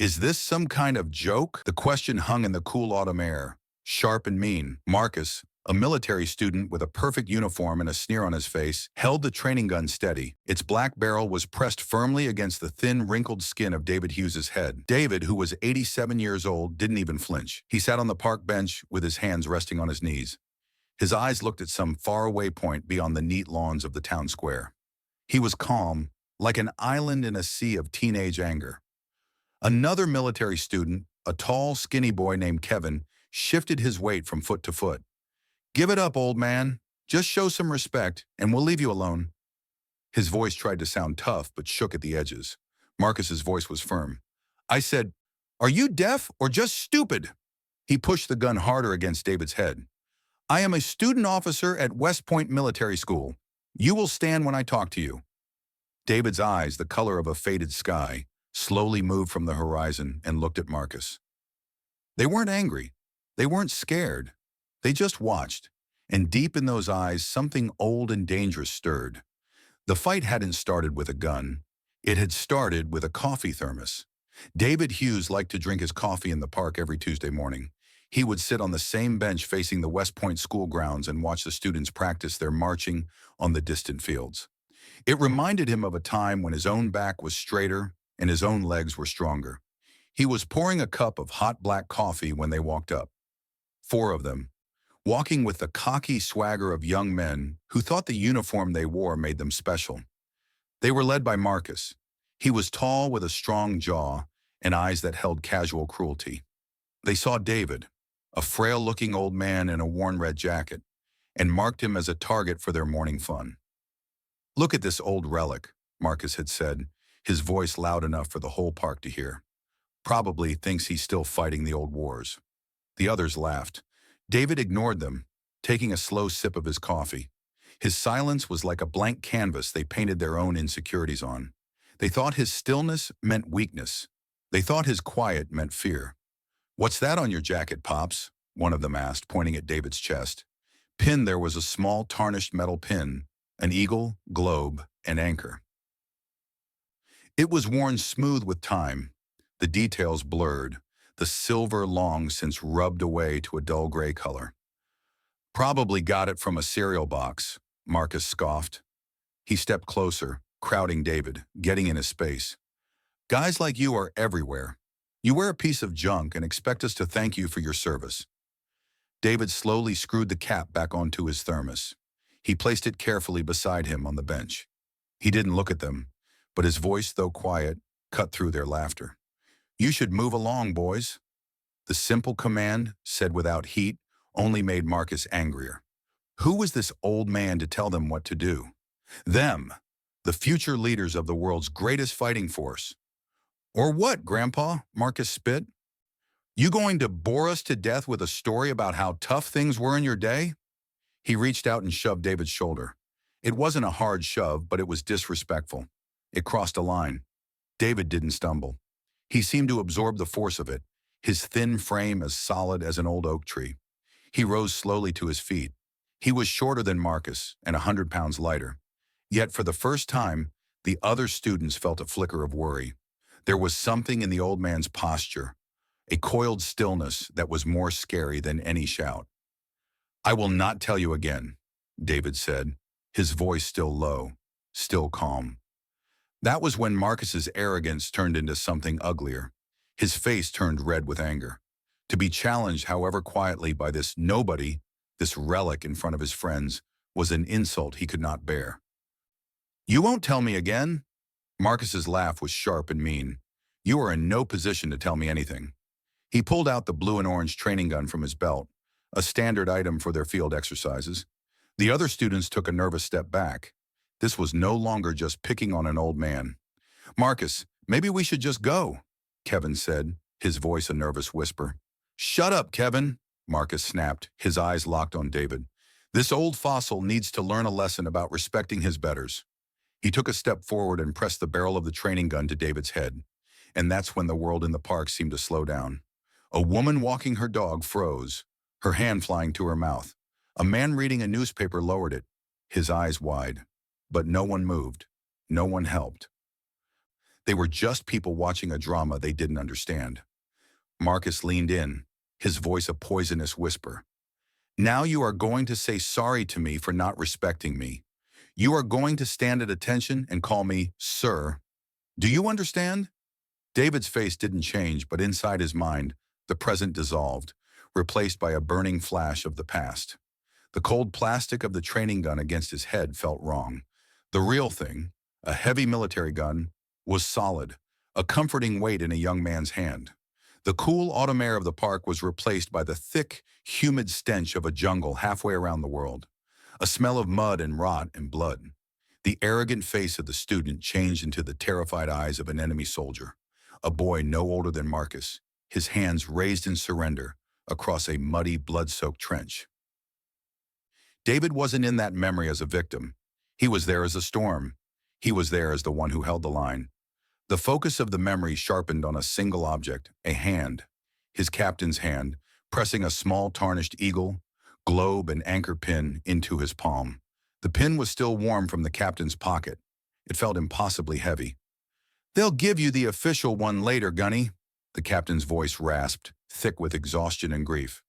Is this some kind of joke? The question hung in the cool autumn air, sharp and mean. Marcus, a military student with a perfect uniform and a sneer on his face, held the training gun steady. Its black barrel was pressed firmly against the thin, wrinkled skin of David Hughes's head. David, who was 87 years old, didn't even flinch. He sat on the park bench with his hands resting on his knees. His eyes looked at some faraway point beyond the neat lawns of the town square. He was calm, like an island in a sea of teenage anger. Another military student, a tall, skinny boy named Kevin, shifted his weight from foot to foot. "Give it up, old man. Just show some respect, and we'll leave you alone." His voice tried to sound tough, but shook at the edges. Marcus's voice was firm. "I said, are you deaf or just stupid?" He pushed the gun harder against David's head. "I am a student officer at West Point Military School. You will stand when I talk to you." David's eyes, the color of a faded sky, slowly moved from the horizon and looked at Marcus. They weren't angry. They weren't scared. They just watched, and deep in those eyes, something old and dangerous stirred. The fight hadn't started with a gun. It had started with a coffee thermos. David Hughes liked to drink his coffee in the park every Tuesday morning. He would sit on the same bench facing the West Point school grounds and watch the students practice their marching on the distant fields. It reminded him of a time when his own back was straighter and his own legs were stronger. He was pouring a cup of hot black coffee when they walked up. 4 of them, walking with the cocky swagger of young men who thought the uniform they wore made them special. They were led by Marcus. He was tall with a strong jaw and eyes that held casual cruelty. They saw David, a frail-looking old man in a worn red jacket, and marked him as a target for their morning fun. "Look at this old relic," Marcus had said, his voice loud enough for the whole park to hear. "Probably thinks he's still fighting the old wars." The others laughed. David ignored them, taking a slow sip of his coffee. His silence was like a blank canvas they painted their own insecurities on. They thought his stillness meant weakness. They thought his quiet meant fear. "What's that on your jacket, Pops?" one of them asked, pointing at David's chest. Pinned there was a small tarnished metal pin, an eagle, globe, and anchor. It was worn smooth with time, the details blurred, the silver long since rubbed away to a dull gray color. "Probably got it from a cereal box," Marcus scoffed. He stepped closer, crowding David, getting in his space. "Guys like you are everywhere. You wear a piece of junk and expect us to thank you for your service." David slowly screwed the cap back onto his thermos. He placed it carefully beside him on the bench. He didn't look at them, but his voice, though quiet, cut through their laughter. "You should move along, boys." The simple command, said without heat, only made Marcus angrier. Who was this old man to tell them what to do? Them, the future leaders of the world's greatest fighting force. "Or what, Grandpa?" Marcus spit. "You going to bore us to death with a story about how tough things were in your day?" He reached out and shoved David's shoulder. It wasn't a hard shove, but it was disrespectful. It crossed a line. David didn't stumble. He seemed to absorb the force of it, his thin frame as solid as an old oak tree. He rose slowly to his feet. He was shorter than Marcus and 100 pounds lighter. Yet for the first time, the other students felt a flicker of worry. There was something in the old man's posture, a coiled stillness that was more scary than any shout. "I will not tell you again," David said, his voice still low, still calm. That was when Marcus's arrogance turned into something uglier. His face turned red with anger. To be challenged, however quietly, by this nobody, this relic in front of his friends, was an insult he could not bear. "You won't tell me again?" Marcus's laugh was sharp and mean. "You are in no position to tell me anything." He pulled out the blue and orange training gun from his belt, a standard item for their field exercises. The other students took a nervous step back. This was no longer just picking on an old man. "Marcus, maybe we should just go," Kevin said, his voice a nervous whisper. "Shut up, Kevin," Marcus snapped, his eyes locked on David. "This old fossil needs to learn a lesson about respecting his betters." He took a step forward and pressed the barrel of the training gun to David's head. And that's when the world in the park seemed to slow down. A woman walking her dog froze, her hand flying to her mouth. A man reading a newspaper lowered it, his eyes wide. But no one moved. No one helped. They were just people watching a drama they didn't understand. Marcus leaned in, his voice a poisonous whisper. Now you are going to say sorry to me for not respecting me. You are going to stand at attention and call me sir. Do you understand? David's face didn't change, but inside his mind, the present dissolved, replaced by a burning flash of the past. The cold plastic of the training gun against his head felt wrong. The real thing, a heavy military gun, was solid, a comforting weight in a young man's hand. The cool autumn air of the park was replaced by the thick, humid stench of a jungle halfway around the world, a smell of mud and rot and blood. The arrogant face of the student changed into the terrified eyes of an enemy soldier, a boy no older than Marcus, his hands raised in surrender across a muddy, blood-soaked trench. David wasn't in that memory as a victim. He was there as a storm. He was there as the one who held the line. The focus of the memory sharpened on a single object, a hand, his captain's hand, pressing a small tarnished eagle, globe, and anchor pin into his palm. The pin was still warm from the captain's pocket. It felt impossibly heavy. "They'll give you the official one later, Gunny," the captain's voice rasped, thick with exhaustion and grief.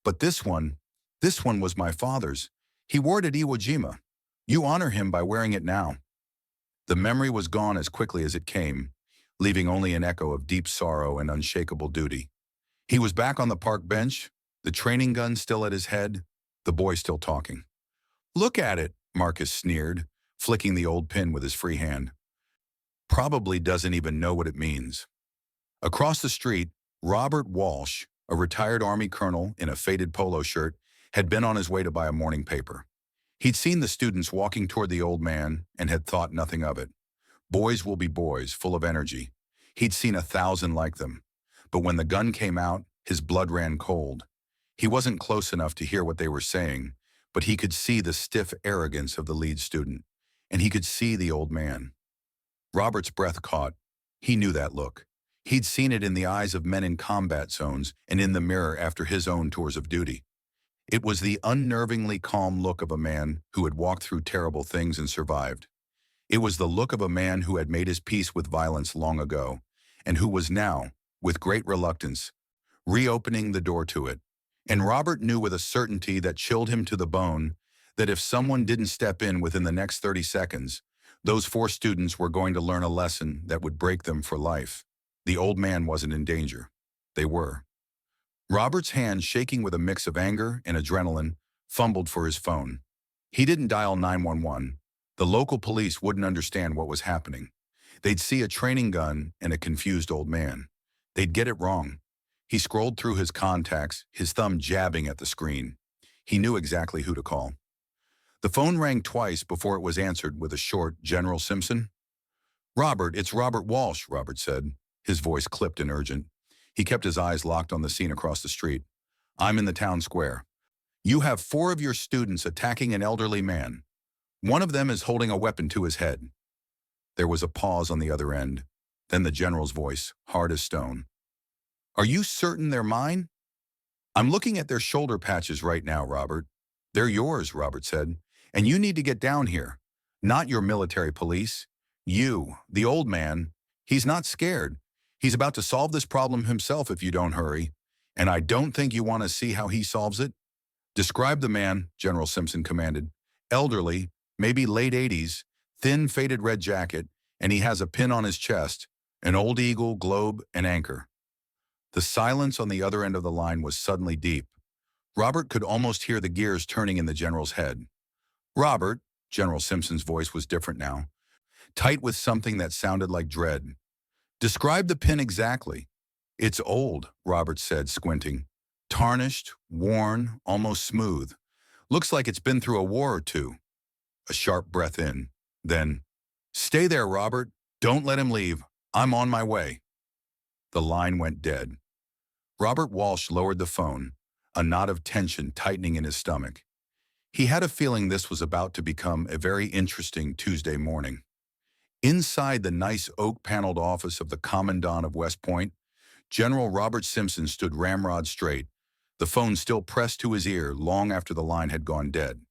"But this one was my father's. He wore it at Iwo Jima. You honor him by wearing it now." The memory was gone as quickly as it came, leaving only an echo of deep sorrow and unshakable duty. He was back on the park bench, the training gun still at his head, the boy still talking. "Look at it," Marcus sneered, flicking the old pin with his free hand. "Probably doesn't even know what it means." Across the street, Robert Walsh, a retired Army colonel in a faded polo shirt, had been on his way to buy a morning paper. He'd seen the students walking toward the old man and had thought nothing of it. Boys will be boys, full of energy. He'd seen 1,000 like them. But when the gun came out, his blood ran cold. He wasn't close enough to hear what they were saying, but he could see the stiff arrogance of the lead student, and he could see the old man. Robert's breath caught. He knew that look. He'd seen it in the eyes of men in combat zones and in the mirror after his own tours of duty. It was the unnervingly calm look of a man who had walked through terrible things and survived. It was the look of a man who had made his peace with violence long ago, and who was now, with great reluctance, reopening the door to it. And Robert knew with a certainty that chilled him to the bone that if someone didn't step in within the next 30 seconds, those 4 students were going to learn a lesson that would break them for life. The old man wasn't in danger. They were. Robert's hand, shaking with a mix of anger and adrenaline, fumbled for his phone. He didn't dial 911. The local police wouldn't understand what was happening. They'd see a training gun and a confused old man. They'd get it wrong. He scrolled through his contacts, his thumb jabbing at the screen. He knew exactly who to call. The phone rang twice before it was answered with a short, "General Simpson?" "Robert, it's Robert Walsh," Robert said, his voice clipped and urgent. He kept his eyes locked on the scene across the street. "I'm in the town square. You have 4 of your students attacking an elderly man. One of them is holding a weapon to his head." There was a pause on the other end, then the general's voice, hard as stone. "Are you certain they're mine?" "I'm looking at their shoulder patches right now, Robert." "They're yours," Robert said, "and you need to get down here. Not your military police. You, the old man, he's not scared. He's about to solve this problem himself if you don't hurry, and I don't think you want to see how he solves it." "Describe the man," General Simpson commanded. "Elderly, maybe late 80s, thin faded red jacket, and he has a pin on his chest, an old eagle, globe, and anchor." The silence on the other end of the line was suddenly deep. Robert could almost hear the gears turning in the general's head. "Robert," General Simpson's voice was different now, tight with something that sounded like dread. "Describe the pin exactly." "It's old," Robert said, squinting. "Tarnished, worn, almost smooth. Looks like it's been through a war or 2. A sharp breath in. Then, "Stay there, Robert. Don't let him leave. I'm on my way." The line went dead. Robert Walsh lowered the phone, a knot of tension tightening in his stomach. He had a feeling this was about to become a very interesting Tuesday morning. Inside the nice oak-paneled office of the Commandant of West Point, General Robert Simpson stood ramrod straight, the phone still pressed to his ear long after the line had gone dead.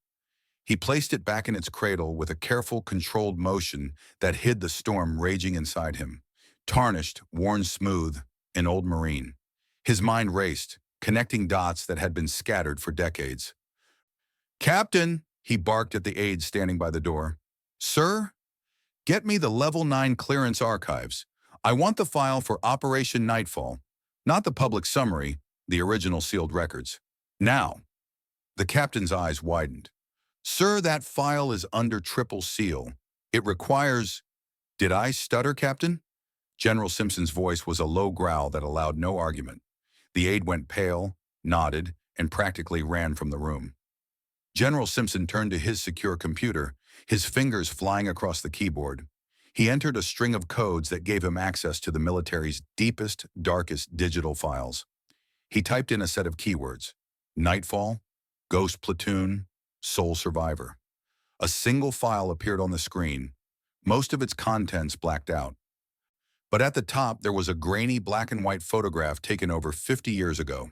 He placed it back in its cradle with a careful, controlled motion that hid the storm raging inside him. Tarnished, worn smooth, an old Marine. His mind raced, connecting dots that had been scattered for decades. "Captain," he barked at the aide standing by the door. "Sir, get me the Level 9 clearance archives. I want the file for Operation Nightfall, not the public summary, the original sealed records. Now." The captain's eyes widened. "Sir, that file is under triple seal. It requires—" "Did I stutter, Captain?" General Simpson's voice was a low growl that allowed no argument. The aide went pale, nodded, and practically ran from the room. General Simpson turned to his secure computer, his fingers flying across the keyboard. He entered a string of codes that gave him access to the military's deepest, darkest digital files. He typed in a set of keywords: Nightfall, Ghost Platoon, Sole Survivor. A single file appeared on the screen, most of its contents blacked out. But at the top, there was a grainy black and white photograph taken over 50 years ago.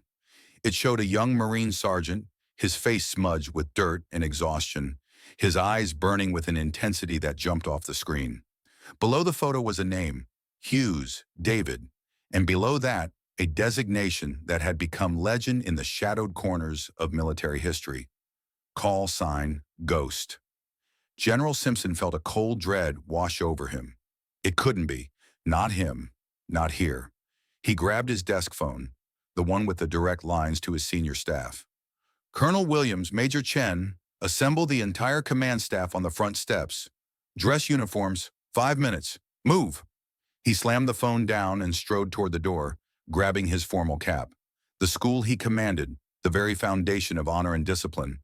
It showed a young Marine sergeant, his face smudged with dirt and exhaustion, his eyes burning with an intensity that jumped off the screen. Below the photo was a name, Hughes, David, and below that, a designation that had become legend in the shadowed corners of military history. Call sign, Ghost. General Simpson felt a cold dread wash over him. It couldn't be. Not him. Not here. He grabbed his desk phone, the one with the direct lines to his senior staff. "Colonel Williams, Major Chen, assemble the entire command staff on the front steps. Dress uniforms, 5 minutes. Move." He slammed the phone down and strode toward the door, grabbing his formal cap. The school he commanded, the very foundation of honor and discipline,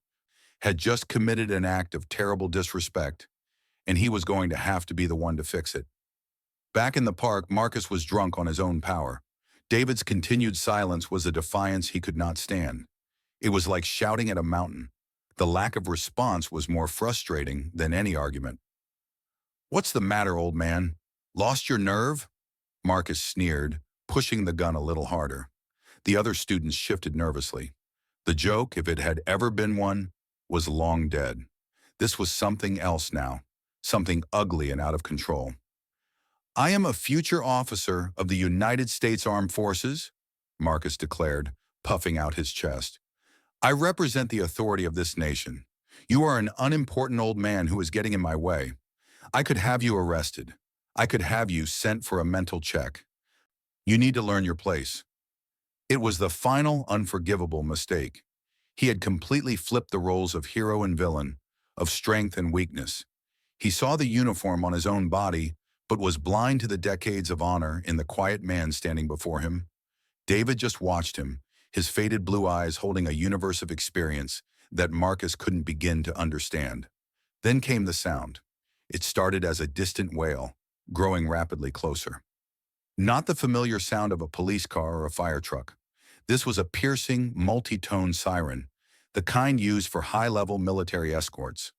had just committed an act of terrible disrespect, and he was going to have to be the one to fix it. Back in the park, Marcus was drunk on his own power. David's continued silence was a defiance he could not stand. It was like shouting at a mountain. The lack of response was more frustrating than any argument. "What's the matter, old man? Lost your nerve?" Marcus sneered, pushing the gun a little harder. The other students shifted nervously. The joke, if it had ever been one, was long dead. This was something else now, something ugly and out of control. "I am a future officer of the United States Armed Forces," Marcus declared, puffing out his chest. "I represent the authority of this nation. You are an unimportant old man who is getting in my way. I could have you arrested. I could have you sent for a mental check. You need to learn your place." It was the final unforgivable mistake. He had completely flipped the roles of hero and villain, of strength and weakness. He saw the uniform on his own body, but was blind to the decades of honor in the quiet man standing before him. David just watched him, his faded blue eyes holding a universe of experience that Marcus couldn't begin to understand. Then came the sound. It started as a distant wail, growing rapidly closer. Not the familiar sound of a police car or a fire truck. This was a piercing, multi-tone siren, the kind used for high-level military escorts.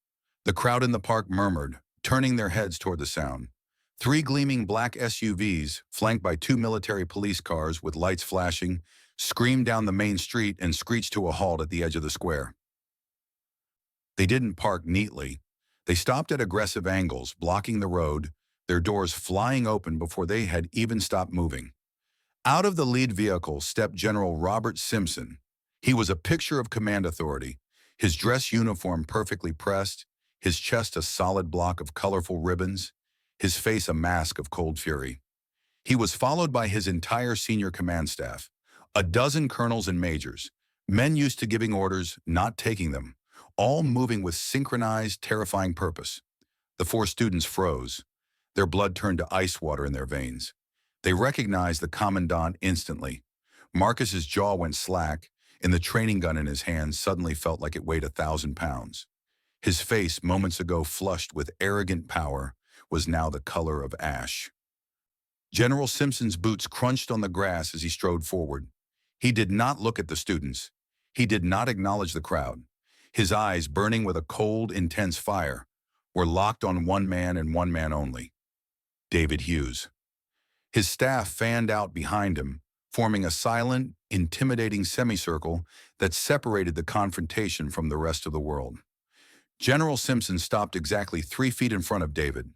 The crowd in the park murmured, turning their heads toward the sound. 3 gleaming black SUVs, flanked by 2 military police cars with lights flashing, screamed down the main street and screeched to a halt at the edge of the square. They didn't park neatly. They stopped at aggressive angles, blocking the road, their doors flying open before they had even stopped moving. Out of the lead vehicle stepped General Robert Simpson. He was a picture of command authority, his dress uniform perfectly pressed, his chest a solid block of colorful ribbons, his face a mask of cold fury. He was followed by his entire senior command staff, a dozen colonels and majors, men used to giving orders, not taking them, all moving with synchronized, terrifying purpose. The 4 students froze. Their blood turned to ice water in their veins. They recognized the commandant instantly. Marcus's jaw went slack, and the training gun in his hand suddenly felt like it weighed 1,000 pounds. His face, moments ago flushed with arrogant power, was now the color of ash. General Simpson's boots crunched on the grass as he strode forward. He did not look at the students. He did not acknowledge the crowd. His eyes, burning with a cold, intense fire, were locked on one man and one man only: David Hughes. His staff fanned out behind him, forming a silent, intimidating semicircle that separated the confrontation from the rest of the world. General Simpson stopped exactly 3 feet in front of David.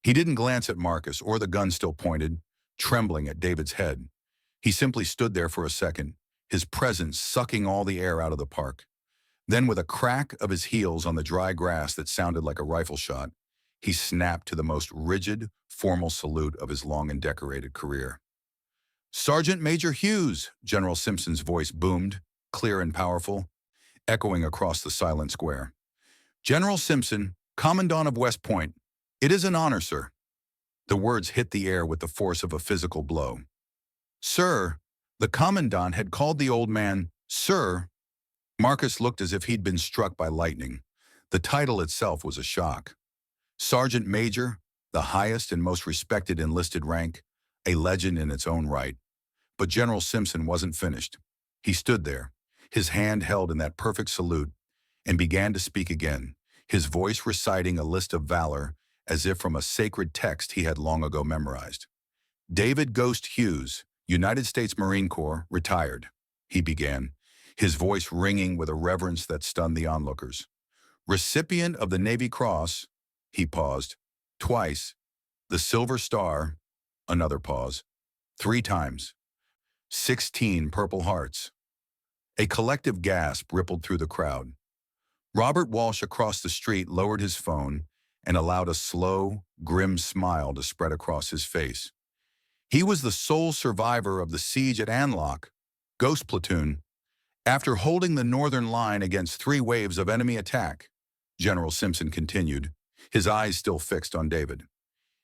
He didn't glance at Marcus or the gun still pointed, trembling at David's head. He simply stood there for a second, his presence sucking all the air out of the park. Then, with a crack of his heels on the dry grass that sounded like a rifle shot, he snapped to the most rigid, formal salute of his long and decorated career. "Sergeant Major Hughes," General Simpson's voice boomed, clear and powerful, echoing across the silent square. "General Simpson, Commandant of West Point. It is an honor, sir." The words hit the air with the force of a physical blow. "Sir," the Commandant had called the old man, "Sir." Marcus looked as if he'd been struck by lightning. The title itself was a shock. Sergeant Major, the highest and most respected enlisted rank, a legend in its own right. But General Simpson wasn't finished. He stood there, his hand held in that perfect salute, and began to speak again, his voice reciting a list of valor as if from a sacred text he had long ago memorized. "David Ghost Hughes, United States Marine Corps, retired," he began, his voice ringing with a reverence that stunned the onlookers. "Recipient of the Navy Cross," he paused, "twice, the Silver Star," another pause, "3 times, 16 Purple Hearts." A collective gasp rippled through the crowd. Robert Walsh across the street lowered his phone and allowed a slow, grim smile to spread across his face. He was the sole survivor of the siege at Anlock, Ghost Platoon, after holding the northern line against 3 waves of enemy attack, General Simpson continued, his eyes still fixed on David.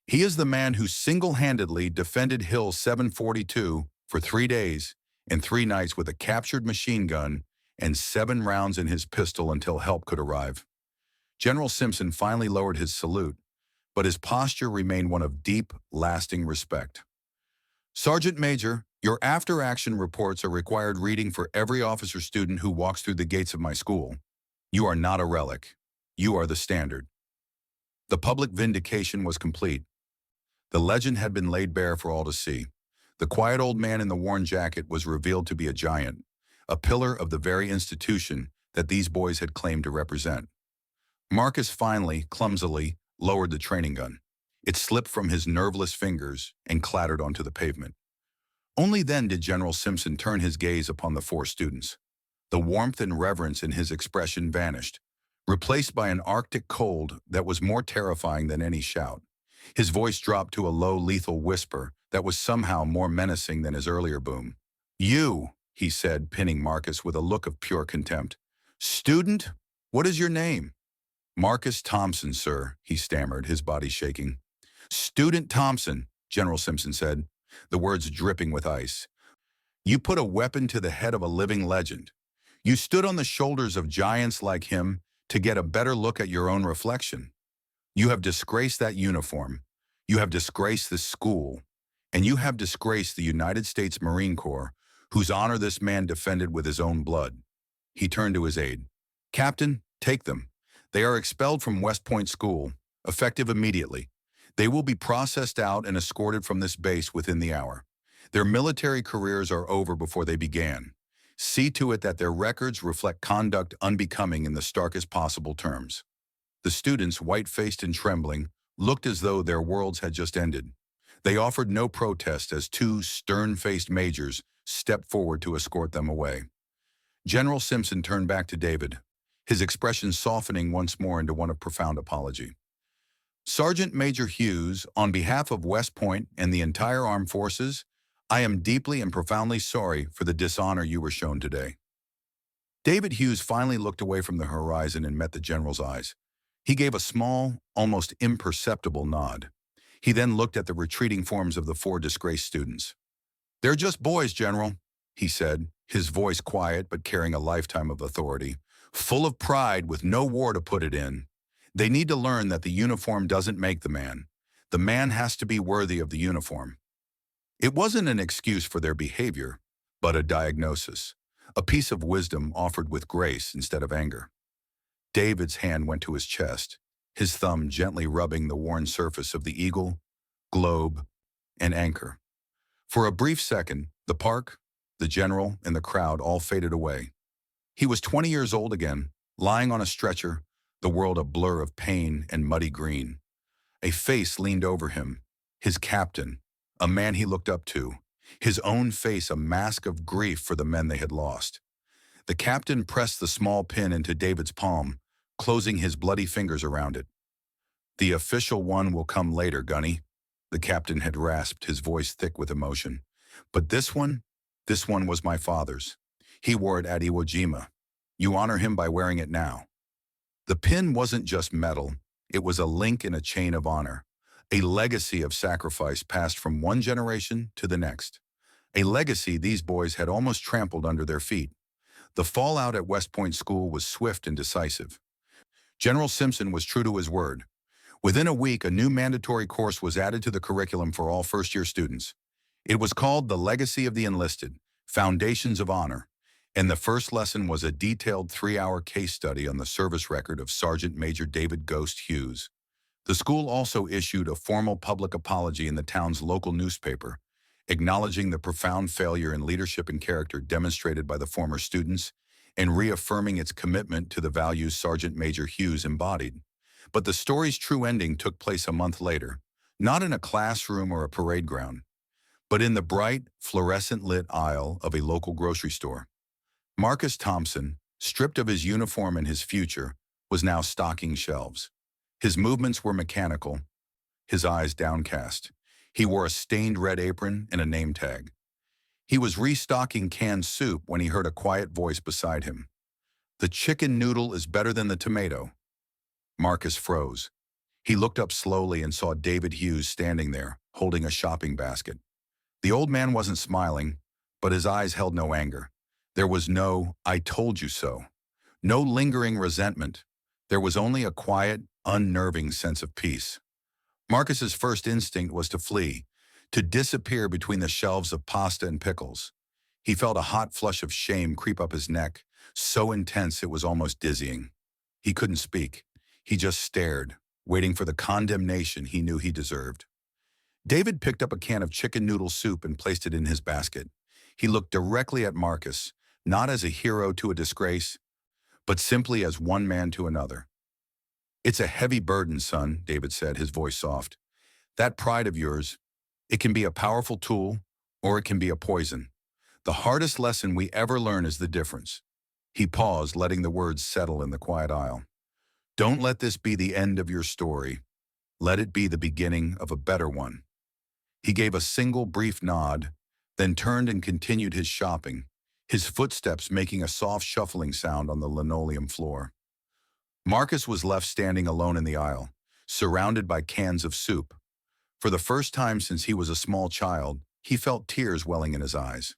"He is the man who single-handedly defended Hill 742 for 3 days and 3 nights with a captured machine gun and 7 rounds in his pistol until help could arrive." General Simpson finally lowered his salute, but his posture remained one of deep, lasting respect. "Sergeant Major, your after-action reports are required reading for every officer student who walks through the gates of my school. You are not a relic. You are the standard." The public vindication was complete. The legend had been laid bare for all to see. The quiet old man in the worn jacket was revealed to be a giant, a pillar of the very institution that these boys had claimed to represent. Marcus finally, clumsily, lowered the training gun. It slipped from his nerveless fingers and clattered onto the pavement. Only then did General Simpson turn his gaze upon the 4 students. The warmth and reverence in his expression vanished, replaced by an arctic cold that was more terrifying than any shout. His voice dropped to a low, lethal whisper that was somehow more menacing than his earlier boom. "You," he said, pinning Marcus with a look of pure contempt. "Student, what is your name?" "Marcus Thompson, sir," he stammered, his body shaking. "Student Thompson," General Simpson said, the words dripping with ice. "You put a weapon to the head of a living legend. You stood on the shoulders of giants like him to get a better look at your own reflection. You have disgraced that uniform. You have disgraced this school. And you have disgraced the United States Marine Corps, whose honor this man defended with his own blood." He turned to his aide. "Captain, take them. They are expelled from West Point School, effective immediately. They will be processed out and escorted from this base within the hour. Their military careers are over before they began. See to it that their records reflect conduct unbecoming in the starkest possible terms." The students, white-faced and trembling, looked as though their worlds had just ended. They offered no protest as 2 stern-faced majors stepped forward to escort them away. General Simpson turned back to David, his expression softening once more into one of profound apology. "Sergeant Major Hughes, on behalf of West Point and the entire armed forces, I am deeply and profoundly sorry for the dishonor you were shown today." David Hughes finally looked away from the horizon and met the general's eyes. He gave a small, almost imperceptible nod. He then looked at the retreating forms of the 4 disgraced students. "They're just boys, General," he said, his voice quiet but carrying a lifetime of authority, "full of pride with no war to put it in. They need to learn that the uniform doesn't make the man. The man has to be worthy of the uniform." It wasn't an excuse for their behavior, but a diagnosis, a piece of wisdom offered with grace instead of anger. David's hand went to his chest, his thumb gently rubbing the worn surface of the eagle, globe, and anchor. For a brief second, the park, the general, and the crowd all faded away. He was 20 years old again, lying on a stretcher, the world a blur of pain and muddy green. A face leaned over him, his captain, a man he looked up to, his own face a mask of grief for the men they had lost. The captain pressed the small pin into David's palm, closing his bloody fingers around it. "The official one will come later, Gunny," the captain had rasped, his voice thick with emotion. "But this one was my father's. He wore it at Iwo Jima. You honor him by wearing it now." The pin wasn't just metal, it was a link in a chain of honor, a legacy of sacrifice passed from one generation to the next. A legacy these boys had almost trampled under their feet. The fallout at West Point School was swift and decisive. General Simpson was true to his word. Within a week, a new mandatory course was added to the curriculum for all first-year students. It was called The Legacy of the Enlisted, Foundations of Honor, and the first lesson was a detailed 3-hour case study on the service record of Sergeant Major David "Ghost" Hughes. The school also issued a formal public apology in the town's local newspaper, acknowledging the profound failure in leadership and character demonstrated by the former students and reaffirming its commitment to the values Sergeant Major Hughes embodied. But the story's true ending took place a month later, not in a classroom or a parade ground, but in the bright, fluorescent-lit aisle of a local grocery store. Marcus Thompson, stripped of his uniform and his future, was now stocking shelves. His movements were mechanical, his eyes downcast. He wore a stained red apron and a name tag. He was restocking canned soup when he heard a quiet voice beside him. "The chicken noodle is better than the tomato." Marcus froze. He looked up slowly and saw David Hughes standing there, holding a shopping basket. The old man wasn't smiling, but his eyes held no anger. There was no "I told you so," no lingering resentment. There was only a quiet, unnerving sense of peace. Marcus's first instinct was to flee, to disappear between the shelves of pasta and pickles. He felt a hot flush of shame creep up his neck, so intense it was almost dizzying. He couldn't speak. He just stared, waiting for the condemnation he knew he deserved. David picked up a can of chicken noodle soup and placed it in his basket. He looked directly at Marcus, not as a hero to a disgrace, but simply as one man to another. "It's a heavy burden, son," David said, his voice soft. "That pride of yours, it can be a powerful tool, or it can be a poison. The hardest lesson we ever learn is the difference." He paused, letting the words settle in the quiet aisle. "Don't let this be the end of your story. Let it be the beginning of a better one." He gave a single brief nod, then turned and continued his shopping, his footsteps making a soft shuffling sound on the linoleum floor. Marcus was left standing alone in the aisle, surrounded by cans of soup. For the first time since he was a small child, he felt tears welling in his eyes.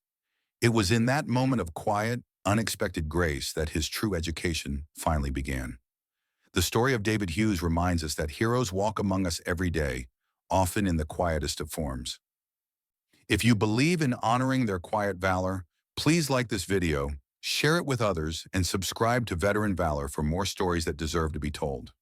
It was in that moment of quiet, unexpected grace that his true education finally began. The story of David Hughes reminds us that heroes walk among us every day, often in the quietest of forms. If you believe in honoring their quiet valor, please like this video, share it with others, and subscribe to Veteran Valor for more stories that deserve to be told.